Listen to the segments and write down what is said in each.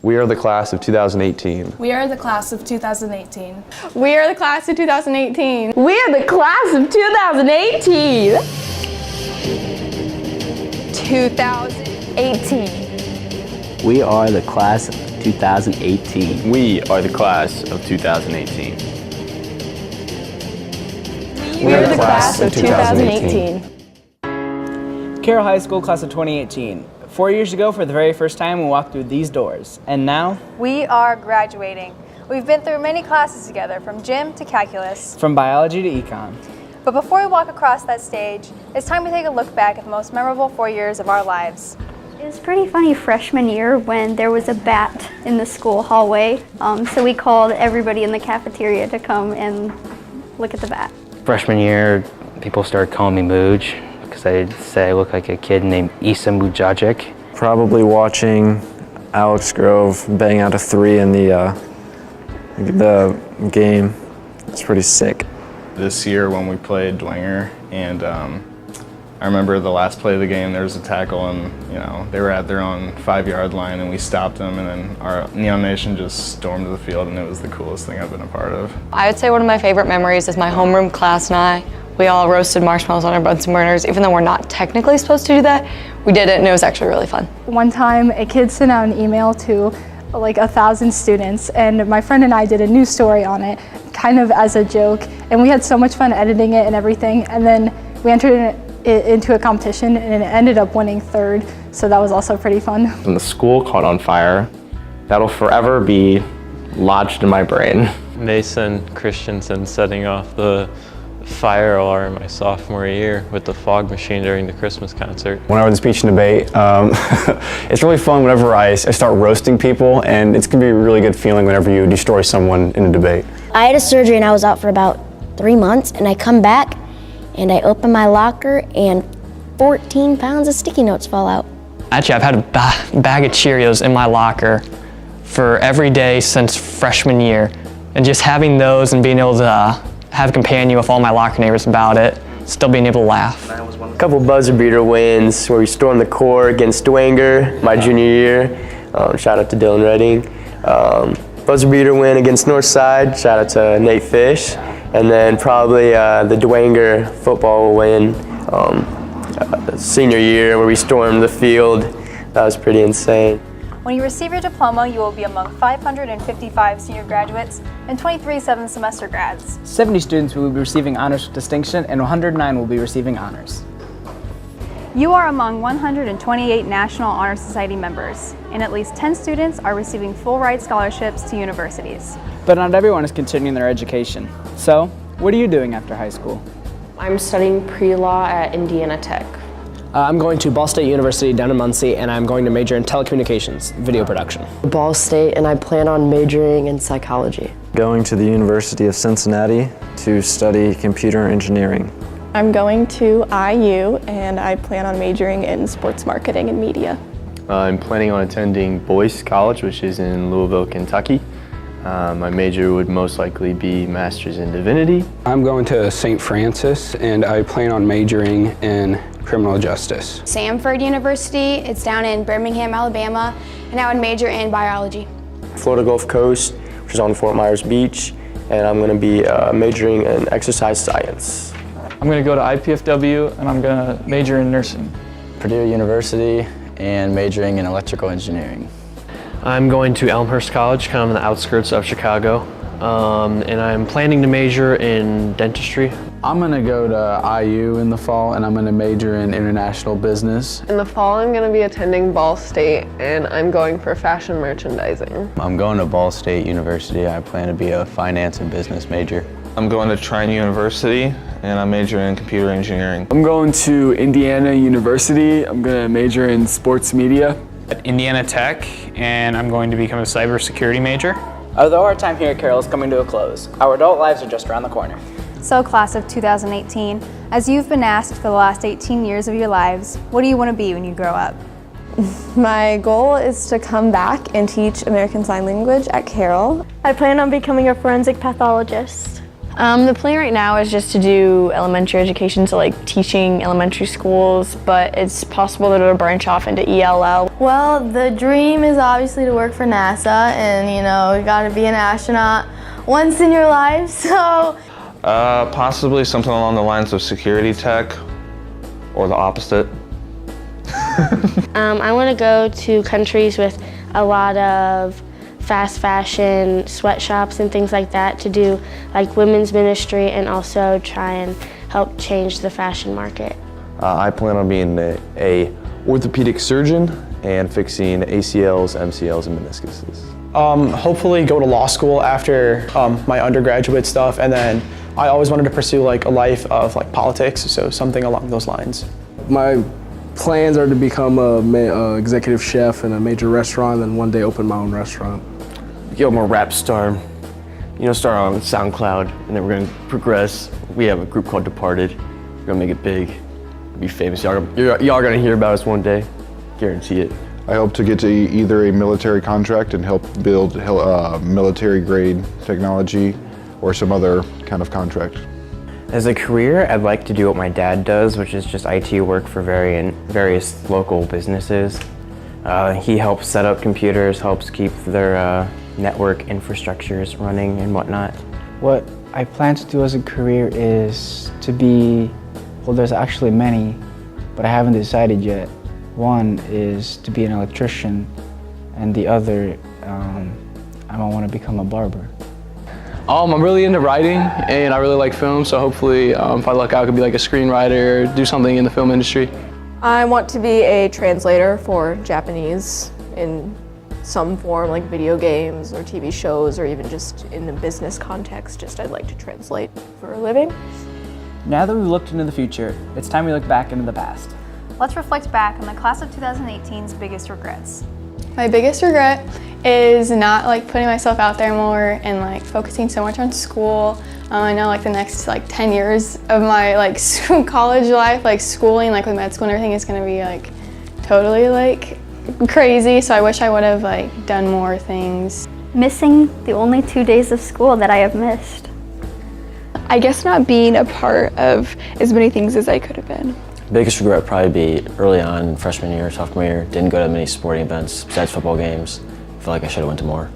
We are the class of 2018. We are the class of 2018. We are the class of 2018. We are the class of 2018. 2018. We are the class of 2018. We are the class of 2018. We are the class of 2018. Carroll High School class of 2018. 4 years ago, for the very first time, we walked through these doors. And now, we are graduating. We've been through many classes together, from gym to calculus. From biology to econ. But before we walk across that stage, it's time to take a look back at the most memorable 4 years of our lives. It was pretty funny freshman year when there was a bat in the school hallway. So we called everybody in the cafeteria to come and look at the bat. Freshman year, people started calling me Mooj because I'd say I look like a kid named Isa Mujagic. Probably watching Alex Grove bang out a 3 in the game. It's pretty sick. This year when we played Dwenger, and I remember the last play of the game, there was a tackle, and they were at their own 5-yard line, and we stopped them, and then our Neon Nation just stormed the field, and it was the coolest thing I've been a part of. I would say one of my favorite memories is my homeroom class and I. We all roasted marshmallows on our Bunsen burners, even though we're not technically supposed to do that. We did it, and it was actually really fun. One time, a kid sent out an email to like 1,000 students, and my friend and I did a news story on it, kind of as a joke, and we had so much fun editing it and everything, and then we entered it into a competition, and it ended up winning 3rd, so that was also pretty fun. When the school caught on fire, that'll forever be lodged in my brain. Mason Christensen setting off the fire alarm my sophomore year with the fog machine during the Christmas concert. When I was in speech and debate, it's really fun whenever I start roasting people, and it's going to be a really good feeling whenever you destroy someone in a debate. I had a surgery and I was out for about 3 months, and I come back and I open my locker and 14 pounds of sticky notes fall out. Actually, I've had a bag of Cheerios in my locker for every day since freshman year, and just having those and being able to have a companion with all my locker neighbors about it, still being able to laugh. A couple buzzer beater wins where we stormed the core against Dwenger my junior year. Shout out to Dylan Redding. Buzzer beater win against Northside. Shout out to Nate Fish. And then probably the Dwenger football win senior year where we stormed the field. That was pretty insane. When you receive your diploma, you will be among 555 senior graduates and 23 7th semester grads. 70 students will be receiving honors with distinction, and 109 will be receiving honors. You are among 128 National Honor Society members, and at least 10 students are receiving full ride scholarships to universities. But not everyone is continuing their education. So, what are you doing after high school? I'm studying pre-law at Indiana Tech. I'm going to Ball State University down in Muncie, and I'm going to major in telecommunications, video production. Ball State, and I plan on majoring in psychology. Going to the University of Cincinnati to study computer engineering. I'm going to IU, and I plan on majoring in sports marketing and media. I'm planning on attending Boyce College, which is in Louisville, Kentucky. My major would most likely be Masters in Divinity. I'm going to St. Francis, and I plan on majoring in criminal justice. Samford University, it's down in Birmingham, Alabama, and I would major in biology. Florida Gulf Coast, which is on Fort Myers Beach, and I'm going to be majoring in exercise science. I'm going to go to IPFW, and I'm going to major in nursing. Purdue University, and majoring in electrical engineering. I'm going to Elmhurst College, kind of on the outskirts of Chicago, and I'm planning to major in dentistry. I'm going to go to IU in the fall, and I'm going to major in international business. In the fall, I'm going to be attending Ball State, and I'm going for fashion merchandising. I'm going to Ball State University. I plan to be a finance and business major. I'm going to Trine University, and I'm majoring in computer engineering. I'm going to Indiana University. I'm going to major in sports media. At Indiana Tech, and I'm going to become a cybersecurity major. Although our time here at Carroll is coming to a close, our adult lives are just around the corner. So class of 2018, as you've been asked for the last 18 years of your lives, what do you want to be when you grow up? My goal is to come back and teach American Sign Language at Carroll. I plan on becoming a forensic pathologist. The plan right now is just to do elementary education, so like teaching elementary schools, but it's possible that it'll branch off into ELL. Well, the dream is obviously to work for NASA, and you know, you gotta be an astronaut once in your life, so. Possibly something along the lines of security tech, or the opposite. I want to go to countries with a lot of fast fashion sweatshops and things like that to do like women's ministry and also try and help change the fashion market. I plan on being a orthopedic surgeon and fixing ACLs, MCLs, and meniscuses. Hopefully go to law school after my undergraduate stuff, and then I always wanted to pursue like a life of like politics, so something along those lines. My plans are to become a executive chef in a major restaurant and one day open my own restaurant. I'm a rap star, start on SoundCloud, and then we're gonna progress. We have a group called Departed. We're gonna make it big, be famous. Y'all are gonna hear about us one day, guarantee it. I hope to get to either a military contract and help build military grade technology or some other kind of contract. As a career, I'd like to do what my dad does, which is just IT work for various local businesses. He helps set up computers, helps keep their network infrastructures running and whatnot. What I plan to do as a career is to be, well, there's actually many, but I haven't decided yet. One is to be an electrician, and the other, I want to become a barber. I'm really into writing, and I really like film, so hopefully if I luck out, I could be like a screenwriter or do something in the film industry. I want to be a translator for Japanese in some form, like video games or TV shows, or even just in a business context. I'd like to translate for a living. Now that we've looked into the future, it's time we look back into the past. Let's reflect back on the class of 2018's biggest regrets. My biggest regret is not putting myself out there more and focusing so much on school. I know the next 10 years of my college life, schooling, with med school and everything, is gonna be totally crazy. So I wish I would have done more things. Missing the only 2 days of school that I have missed. I guess not being a part of as many things as I could have been. Biggest regret would probably be early on, freshman year, sophomore year, didn't go to many sporting events besides football games. I feel like I should have went to more.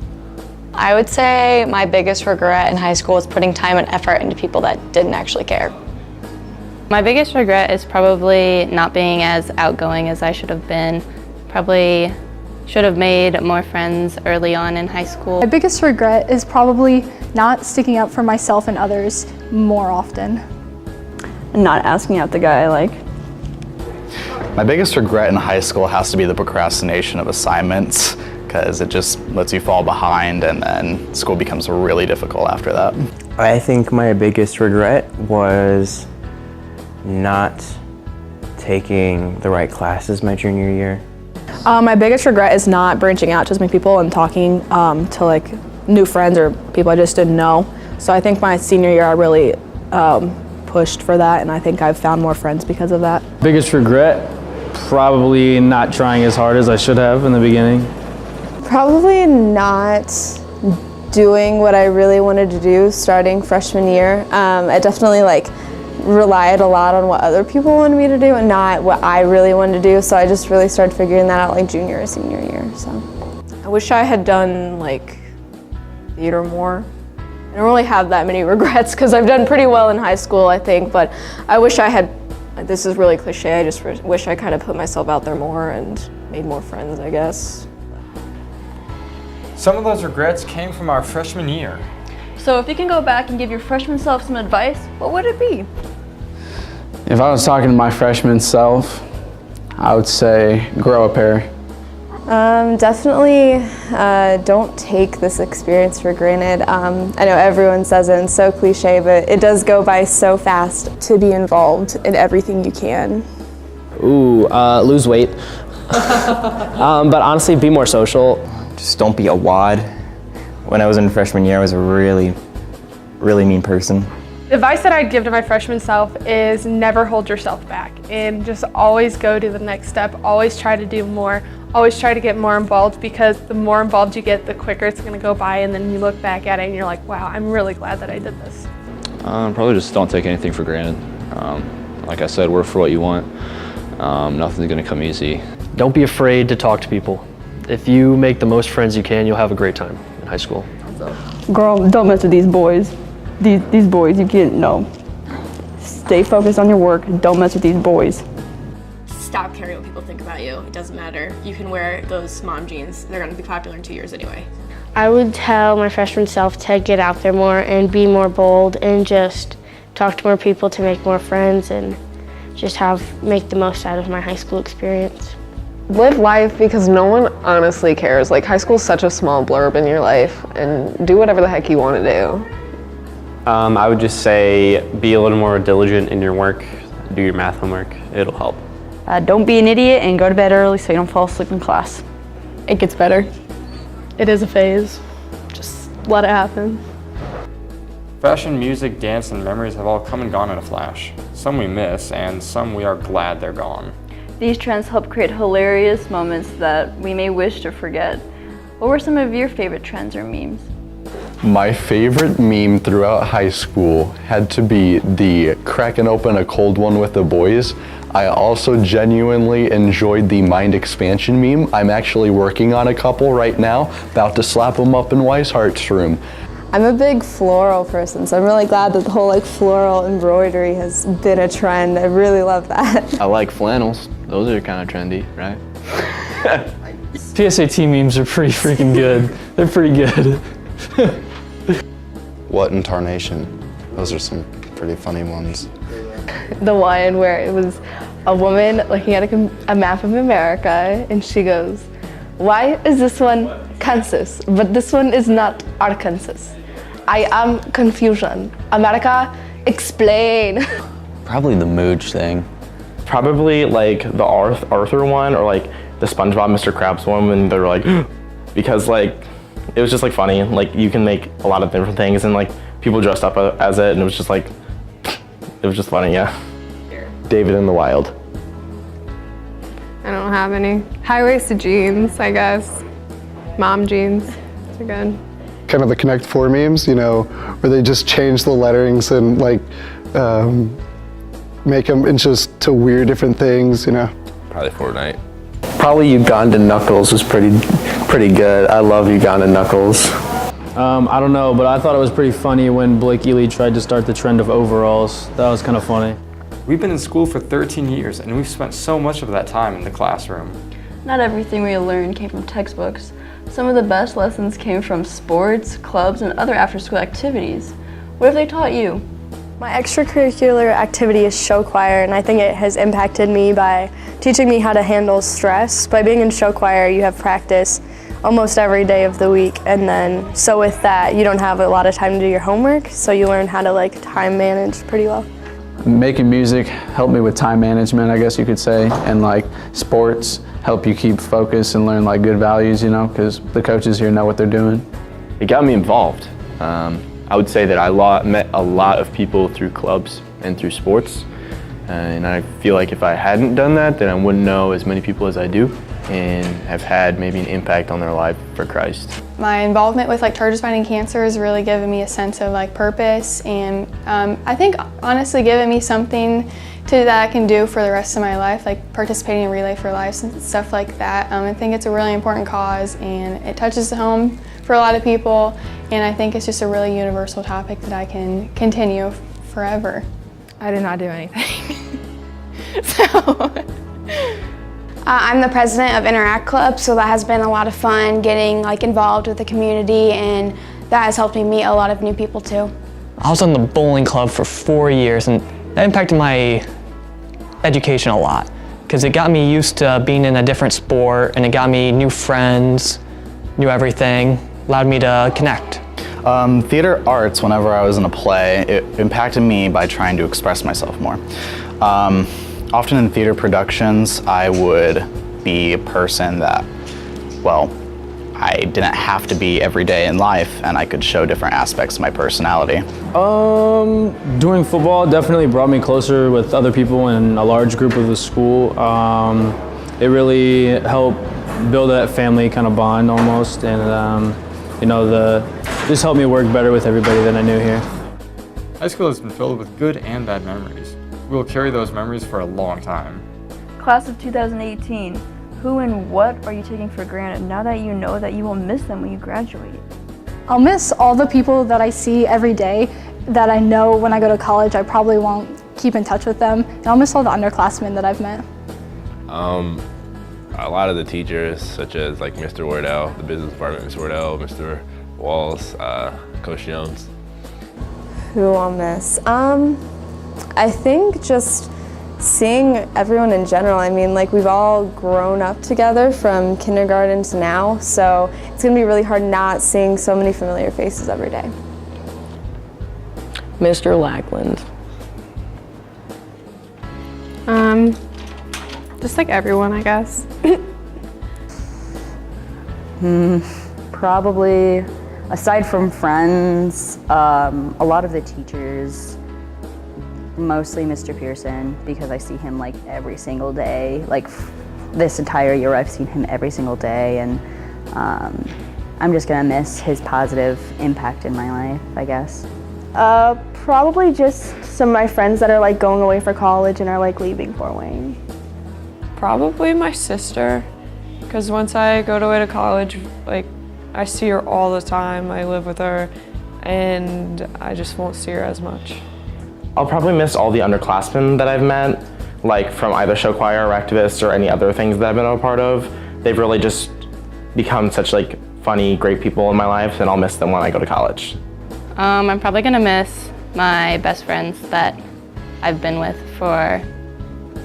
I would say my biggest regret in high school was putting time and effort into people that didn't actually care. My biggest regret is probably not being as outgoing as I should have been. Probably should have made more friends early on in high school. My biggest regret is probably not sticking up for myself and others more often. Not asking out the guy I like. My biggest regret in high school has to be the procrastination of assignments, because it just lets you fall behind and then school becomes really difficult after that. I think my biggest regret was not taking the right classes my junior year. My biggest regret is not branching out to as many people and talking to new friends or people I just didn't know. So I think my senior year I really pushed for that, and I think I've found more friends because of that. Biggest regret? Probably not trying as hard as I should have in the beginning. Probably not doing what I really wanted to do starting freshman year. I definitely relied a lot on what other people wanted me to do and not what I really wanted to do. So I just really started figuring that out junior or senior year. So I wish I had done theater more. I don't really have that many regrets because I've done pretty well in high school, I think, but I wish I had, this is really cliche, I just wish I kind of put myself out there more and made more friends, I guess. Some of those regrets came from our freshman year. So if you can go back and give your freshman self some advice, what would it be? If I was talking to my freshman self, I would say grow a pair. Definitely don't take this experience for granted. I know everyone says it and it's so cliche, but it does go by so fast. To be involved in everything you can. Ooh, lose weight. But honestly, be more social. Just don't be a wad. When I was in freshman year, I was a really mean person. The advice that I'd give to my freshman self is never hold yourself back and just always go to the next step, always try to do more, always try to get more involved, because the more involved you get, the quicker it's gonna go by, and then you look back at it and you're like, wow, I'm really glad that I did this. Probably just don't take anything for granted. Like I said, work for what you want. Nothing's gonna come easy. Don't be afraid to talk to people. If you make the most friends you can, you'll have a great time in high school. Girl, don't mess with these boys. These boys, you can't, no. Stay focused on your work. Don't mess with these boys. Stop caring what people think about you. It doesn't matter. You can wear those mom jeans. They're going to be popular in 2 years anyway. I would tell my freshman self to get out there more and be more bold and just talk to more people to make more friends and just make the most out of my high school experience. Live life because no one honestly cares. Like, high school is such a small blurb in your life, and do whatever the heck you want to do. I would just say be a little more diligent in your work, do your math homework, it'll help. Don't be an idiot and go to bed early so you don't fall asleep in class. It gets better. It is a phase. Just let it happen. Fashion, music, dance, and memories have all come and gone in a flash. Some we miss, and some we are glad they're gone. These trends help create hilarious moments that we may wish to forget. What were some of your favorite trends or memes? My favorite meme throughout high school had to be the cracking open a cold one with the boys. I also genuinely enjoyed the mind expansion meme. I'm actually working on a couple right now, about to slap them up in Weishart's room. I'm a big floral person, so I'm really glad that the whole like floral embroidery has been a trend. I really love that. I like flannels. Those are kind of trendy, right? PSAT memes are pretty freaking good. They're pretty good. What in tarnation? Those are some pretty funny ones. The one where it was a woman looking at a map of America, and she goes, "Why is this one Kansas, but this one is not Arkansas? I am confusion. America, explain." Probably the mooch thing. Probably like the Arthur one or like the SpongeBob Mr. Krabs one when they're like, because like, it was just like funny. Like you can make a lot of different things and like people dressed up as it and it was just like, it was just funny, yeah. David in the Wild. I don't have any. High-waisted jeans, I guess. Mom jeans, they're good. Kind of the Connect 4 memes, you know, where they just change the letterings and like make them into weird different things, you know. Probably Fortnite. Probably Ugandan Knuckles was pretty good. I love Ugandan Knuckles. I don't know, but I thought it was pretty funny when Blake Ely tried to start the trend of overalls. That was kind of funny. We've been in school for 13 years, and we've spent so much of that time in the classroom. Not everything we learned came from textbooks. Some of the best lessons came from sports, clubs, and other after-school activities. What have they taught you? My extracurricular activity is show choir, and I think it has impacted me by teaching me how to handle stress. By being in show choir, you have practice almost every day of the week, and then so with that, you don't have a lot of time to do your homework, so you learn how to like time manage pretty well. Making music helped me with time management, I guess you could say, and like sports help you keep focus and learn like good values, you know, because the coaches here know what they're doing. It got me involved. I would say that I met a lot of people through clubs and through sports, and I feel like if I hadn't done that, then I wouldn't know as many people as I do and have had maybe an impact on their life for Christ. My involvement with like Chargers Fighting Cancer has really given me a sense of like purpose, and I think honestly given me something that I can do for the rest of my life, like participating in Relay for Life and stuff like that. I think it's a really important cause and it touches home for a lot of people, and I think it's just a really universal topic that I can continue forever. I did not do anything. I'm the president of Interact Club, so that has been a lot of fun getting like involved with the community, and that has helped me meet a lot of new people too. I was on the bowling club for 4 years, and that impacted my education a lot because it got me used to being in a different sport, and it got me new friends, new everything, allowed me to connect. Theater arts, whenever I was in a play, it impacted me by trying to express myself more. Often in theater productions, I would be a person that, well, I didn't have to be every day in life, and I could show different aspects of my personality. Doing football definitely brought me closer with other people in a large group of the school. It really helped build that family kind of bond almost, and you know, just helped me work better with everybody that I knew here. High school has been filled with good and bad memories. We will carry those memories for a long time. Class of 2018, who and what are you taking for granted now that you know that you will miss them when you graduate? I'll miss all the people that I see every day that I know when I go to college I probably won't keep in touch with them. And I'll miss all the underclassmen that I've met. A lot of the teachers, such as like Mr. Wardell, the business department, Mr. Wardell, Mr. Walls, Coach Jones. Who I'll miss? I think just seeing everyone in general. I mean, like, we've all grown up together from kindergarten to now, so it's gonna be really hard not seeing so many familiar faces every day. Mr. Lackland. Just like everyone, I guess. Probably, aside from friends, a lot of the teachers, mostly Mr. Pearson, because I see him like every single day. Like this entire year I've seen him every single day, and I'm just gonna miss his positive impact in my life, I guess. Probably just some of my friends that are like going away for college and are like leaving Fort Wayne. Probably my sister, because once I go away to college, like I see her all the time. I live with her, and I just won't see her as much. I'll probably miss all the underclassmen that I've met, like from either show choir or activists or any other things that I've been a part of. They've really just become such like funny, great people in my life, and I'll miss them when I go to college. I'm probably gonna miss my best friends that I've been with for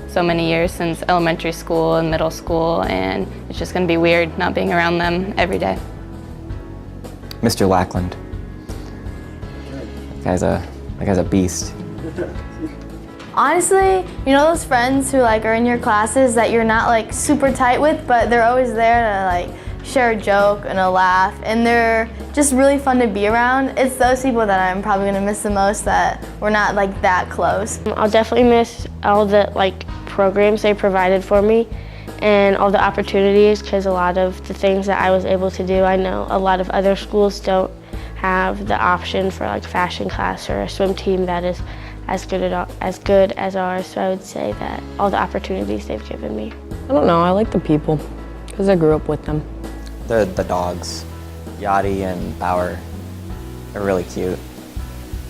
so many years, since elementary school and middle school, and it's just gonna be weird not being around them every day. Mr. Lackland. That guy's a beast. Honestly, you know those friends who like are in your classes that you're not like super tight with, but they're always there to like share a joke and a laugh, and they're just really fun to be around. It's those people that I'm probably gonna miss the most, that we're not like that close. I'll definitely miss all the like programs they provided for me and all the opportunities, because a lot of the things that I was able to do, I know a lot of other schools don't have the option for like fashion class or a swim team that is as good as ours. So I would say that all the opportunities they've given me. I don't know, I like the people because I grew up with them. The dogs, Yachty and Bauer, they're really cute.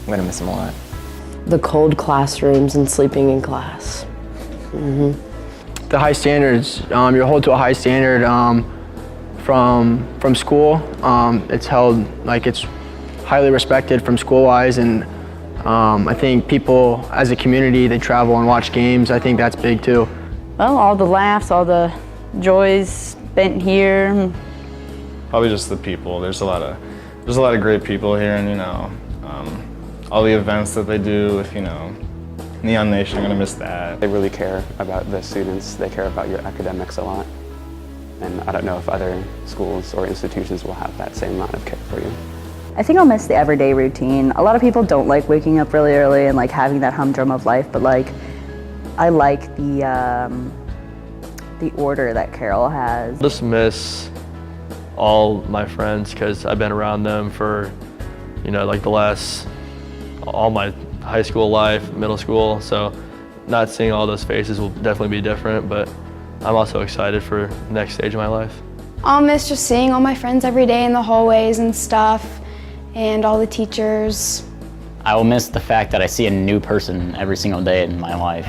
I'm gonna miss them a lot. The cold classrooms and sleeping in class. The high standards, you're held to a high standard from school. It's held, like it's highly respected from school-wise, and I think people as a community, they travel and watch games. I think that's big too. Well, all the laughs, all the joys spent here. Probably just the people. There's a lot of great people here, and all the events that they do with Neon Nation. I'm gonna miss that. They really care about the students. They care about your academics a lot. And I don't know if other schools or institutions will have that same amount of care for you. I think I'll miss the everyday routine. A lot of people don't like waking up really early and like having that humdrum of life, but like I like the order that Carroll has. Just miss all my friends, because I've been around them for, like all my high school life, middle school, so not seeing all those faces will definitely be different, but I'm also excited for the next stage of my life. I'll miss just seeing all my friends every day in the hallways and stuff, and all the teachers. I will miss the fact that I see a new person every single day in my life.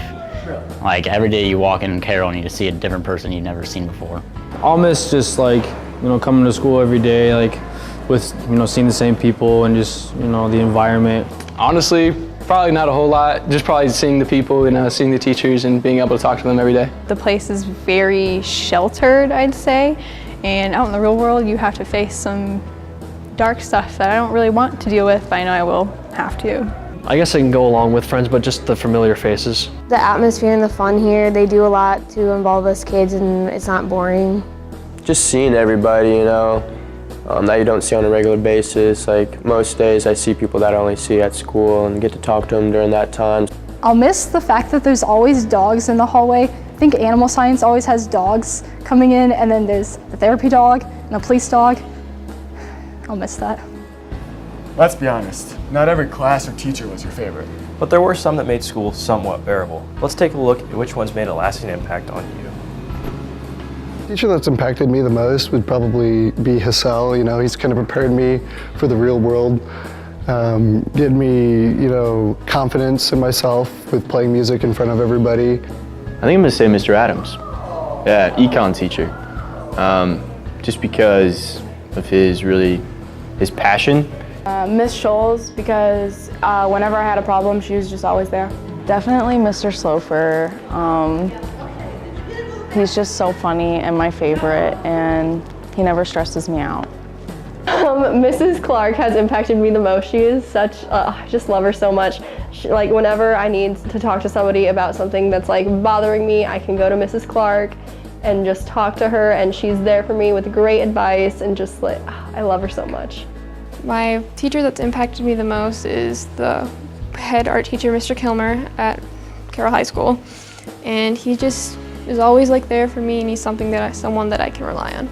Like every day you walk in Carroll and you see a different person you've never seen before. I'll miss just like, coming to school every day, like with, seeing the same people and just, the environment. Honestly, probably not a whole lot. Just probably seeing the people and seeing the teachers and being able to talk to them every day. The place is very sheltered, I'd say, and out in the real world you have to face some dark stuff that I don't really want to deal with, but I know I will have to. I guess I can go along with friends, but just the familiar faces. The atmosphere and the fun here, they do a lot to involve us kids, and it's not boring. Just seeing everybody, that you don't see on a regular basis. Like most days I see people that I only see at school and get to talk to them during that time. I'll miss the fact that there's always dogs in the hallway. I think animal science always has dogs coming in, and then there's a therapy dog and a police dog. I'll miss that. Let's be honest, not every class or teacher was your favorite. But there were some that made school somewhat bearable. Let's take a look at which ones made a lasting impact on you. The teacher that's impacted me the most would probably be Hassel. You know, he's kind of prepared me for the real world, getting me, you know, confidence in myself with playing music in front of everybody. I think I'm gonna say Mr. Adams. Yeah, econ teacher. Just because of his passion. Miss Scholes, because whenever I had a problem, she was just always there. Definitely Mr. Slofer. He's just so funny and my favorite, and he never stresses me out. Mrs. Clark has impacted me the most. She is such, I just love her so much. Like whenever I need to talk to somebody about something that's like bothering me, I can go to Mrs. Clark and just talk to her, and she's there for me with great advice, and just like, I love her so much. My teacher that's impacted me the most is the head art teacher, Mr. Kilmer at Carroll High School. And he just is always like there for me, and he's someone that I can rely on.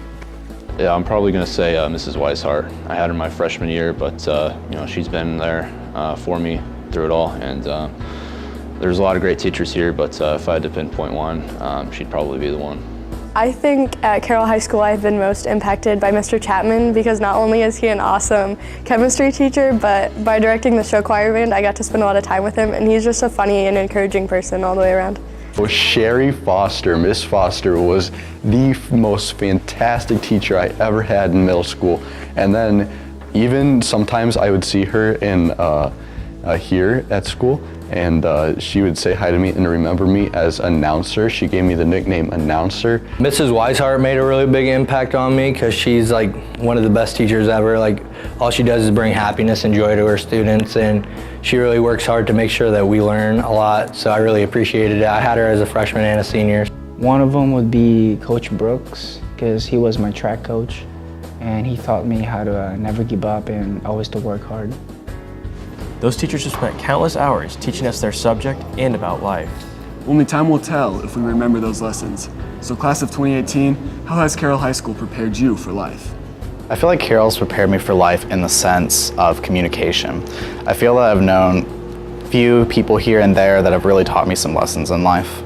Yeah, I'm probably gonna say Mrs. Weishart. I had her my freshman year, but you know, she's been there for me through it all. And there's a lot of great teachers here, but if I had to pinpoint one, she'd probably be the one. I think at Carroll High School I've been most impacted by Mr. Chapman, because not only is he an awesome chemistry teacher, but by directing the show choir band, I got to spend a lot of time with him, and he's just a funny and encouraging person all the way around. Well, Sherry Foster, Miss Foster, was the most fantastic teacher I ever had in middle school. And then even sometimes I would see her in here at school, and she would say hi to me and remember me as announcer. She gave me the nickname announcer. Mrs. Weishart made a really big impact on me because she's like one of the best teachers ever. Like all she does is bring happiness and joy to her students, and she really works hard to make sure that we learn a lot. So I really appreciated it. I had her as a freshman and a senior. One of them would be Coach Brooks, because he was my track coach, and he taught me how to never give up and always to work hard. Those teachers have spent countless hours teaching us their subject and about life. Only time will tell if we remember those lessons. So class of 2018, how has Carroll High School prepared you for life? I feel like Carroll's prepared me for life in the sense of communication. I feel that I've known few people here and there that have really taught me some lessons in life.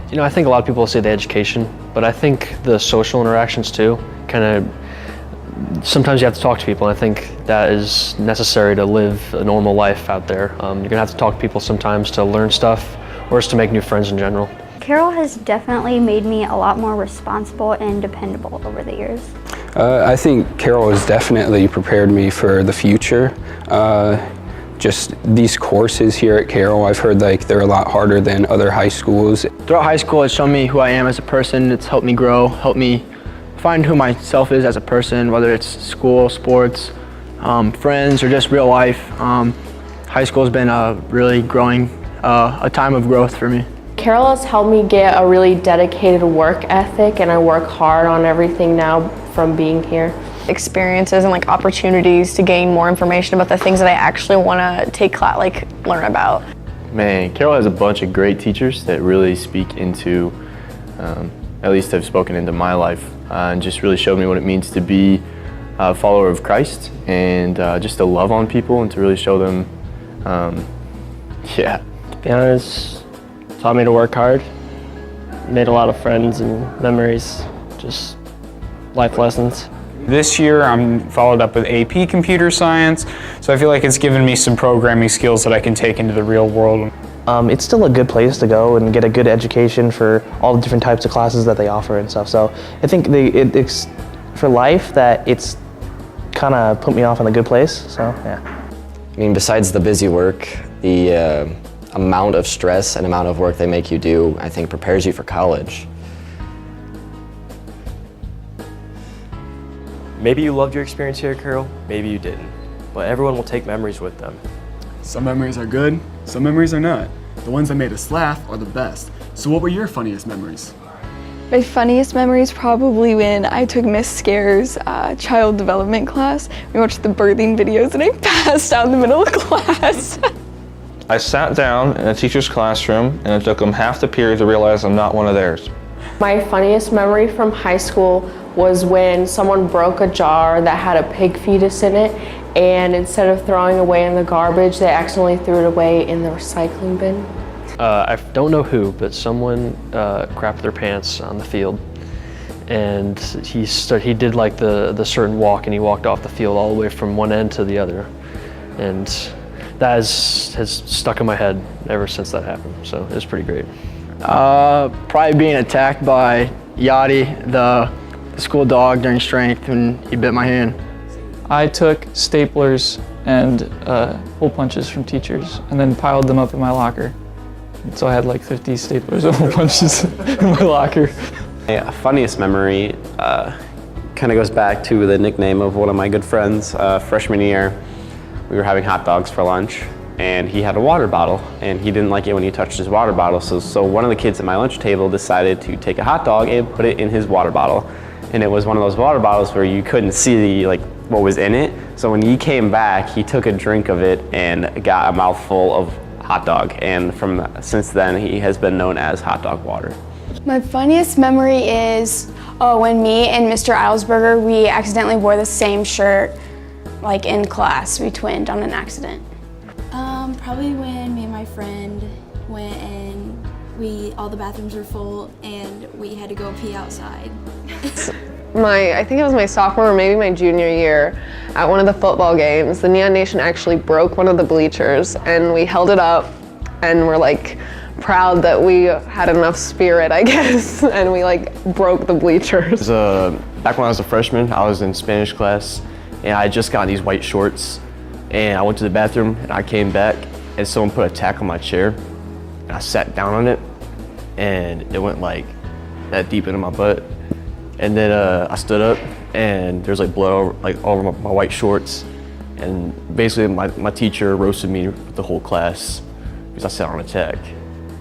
You know, I think a lot of people say the education, but I think the social interactions too, kind of, sometimes you have to talk to people, and I think that is necessary to live a normal life out there. You're gonna have to talk to people sometimes to learn stuff, or just to make new friends in general. Carroll has definitely made me a lot more responsible and dependable over the years. I think Carroll has definitely prepared me for the future. Just these courses here at Carroll, I've heard like they're a lot harder than other high schools. Throughout high school, it's shown me who I am as a person. It's helped me grow, helped me find who myself is as a person, whether it's school, sports, friends, or just real life. High school has been a really growing, a time of growth for me. Carroll has helped me get a really dedicated work ethic, and I work hard on everything now from being here. Experiences and like opportunities to gain more information about the things that I actually want to take learn about. Man, Carroll has a bunch of great teachers that really speak into, at least have spoken into my life, and just really showed me what it means to be a follower of Christ, and just to love on people and to really show them, yeah. To be honest, taught me to work hard, made a lot of friends and memories, just life lessons. This year I'm followed up with AP Computer Science, so I feel like it's given me some programming skills that I can take into the real world. It's still a good place to go and get a good education for all the different types of classes that they offer and stuff. So I think it's for life that it's kind of put me off in a good place, so yeah. I mean, besides the busy work, the amount of stress and amount of work they make you do, I think prepares you for college. Maybe you loved your experience here at Carroll, maybe you didn't, but everyone will take memories with them. Some memories are good, some memories are not. The ones that made us laugh are the best. So what were your funniest memories? My funniest memory is probably when I took Miss Scare's child development class. We watched the birthing videos and I passed out in the middle of class. I sat down in a teacher's classroom and it took them half the period to realize I'm not one of theirs. My funniest memory from high school was when someone broke a jar that had a pig fetus in it, and instead of throwing away in the garbage, they accidentally threw it away in the recycling bin. I don't know who, but someone crapped their pants on the field, and he did like the certain walk, and he walked off the field all the way from one end to the other, and that has stuck in my head ever since that happened. So it was pretty great. Probably being attacked by Yachty, the school dog, during strength when he bit my hand. I took staplers and hole punches from teachers and then piled them up in my locker. And so I had like 50 staplers and hole punches in my locker. My funniest memory kind of goes back to the nickname of one of my good friends. Freshman year, we were having hot dogs for lunch, and he had a water bottle, and he didn't like it when he touched his water bottle. So one of the kids at my lunch table decided to take a hot dog and put it in his water bottle. And it was one of those water bottles where you couldn't see what was in it. So when he came back, he took a drink of it and got a mouthful of hot dog. And since then, he has been known as Hot Dog Water. My funniest memory is when me and Mr. Eilsberger, we accidentally wore the same shirt, like in class. We twinned on an accident. Probably when me and my friend went and all the bathrooms were full and we had to go pee outside. I think it was my sophomore or maybe my junior year at one of the football games. The Neon Nation actually broke one of the bleachers and we held it up and we're like proud that we had enough spirit, I guess, and we broke the bleachers. Back when I was a freshman, I was in Spanish class and I just got these white shorts and I went to the bathroom and I came back and someone put a tack on my chair and I sat down on it and it went like that deep into my butt. And then I stood up and there's blood all over my white shorts, and basically my teacher roasted me with the whole class because I sat on a tack.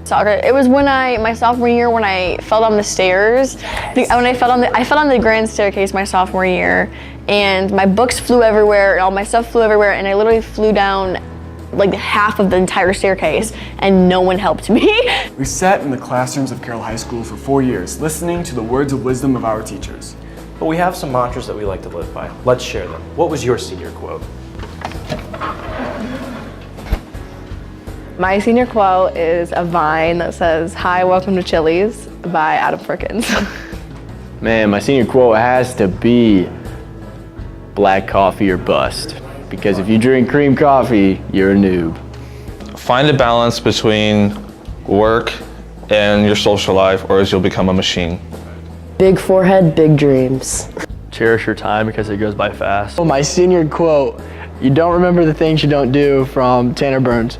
Soccer. It was my sophomore year when I fell down the stairs. I fell down the grand staircase my sophomore year, and my books flew everywhere, and all my stuff flew everywhere, and I literally flew down half of the entire staircase, and no one helped me. We sat in the classrooms of Carroll High School for 4 years, listening to the words of wisdom of our teachers. But we have some mantras that we like to live by. Let's share them. What was your senior quote? My senior quote is a vine that says, "Hi, welcome to Chili's" by Adam Perkins. Man, my senior quote has to be black coffee or bust. Because if you drink cream coffee, you're a noob. Find a balance between work and your social life, or else you'll become a machine. Big forehead, big dreams. Cherish your time because it goes by fast. My senior quote, "You don't remember the things you don't do," from Tanner Burns.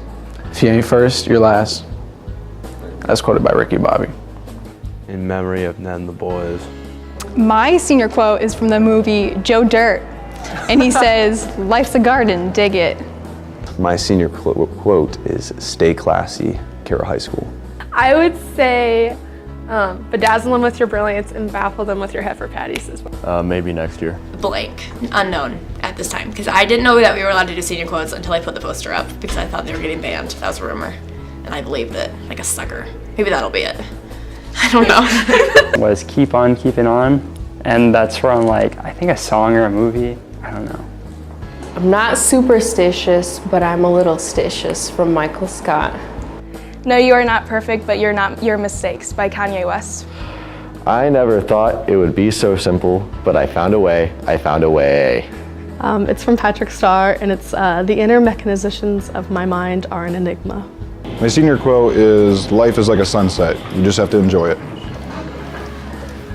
If you ain't first, you're last. That's quoted by Ricky Bobby. In memory of Ned and the boys. My senior quote is from the movie Joe Dirt, and he says, "Life's a garden, dig it." My senior quote is "Stay classy, Carroll High School." I would say, bedazzle them with your brilliance and baffle them with your heifer patties as well. Maybe next year. Blank, unknown at this time, because I didn't know that we were allowed to do senior quotes until I put the poster up, because I thought they were getting banned. That was a rumor, and I believed it like a sucker. Maybe that'll be it. I don't know. Was "Keep on keeping on," and that's from I think a song or a movie. I don't know. I'm not superstitious, but I'm a little stitious, from Michael Scott. No, you are not perfect, but you're not your mistakes by Kanye West. I never thought it would be so simple, but I found a way. I found a way. It's from Patrick Starr, and it's "The inner mechanizations of my mind are an enigma." My senior quote is, "Life is like a sunset. You just have to enjoy it."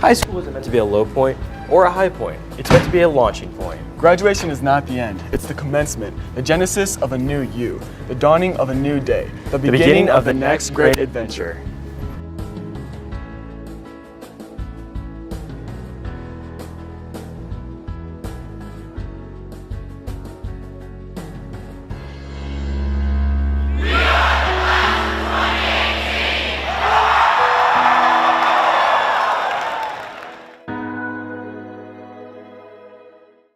High school isn't meant to be a low point or a high point. It's meant to be a launching point. Graduation is not the end. It's the commencement, the genesis of a new you, the dawning of a new day, the beginning of the next great adventure.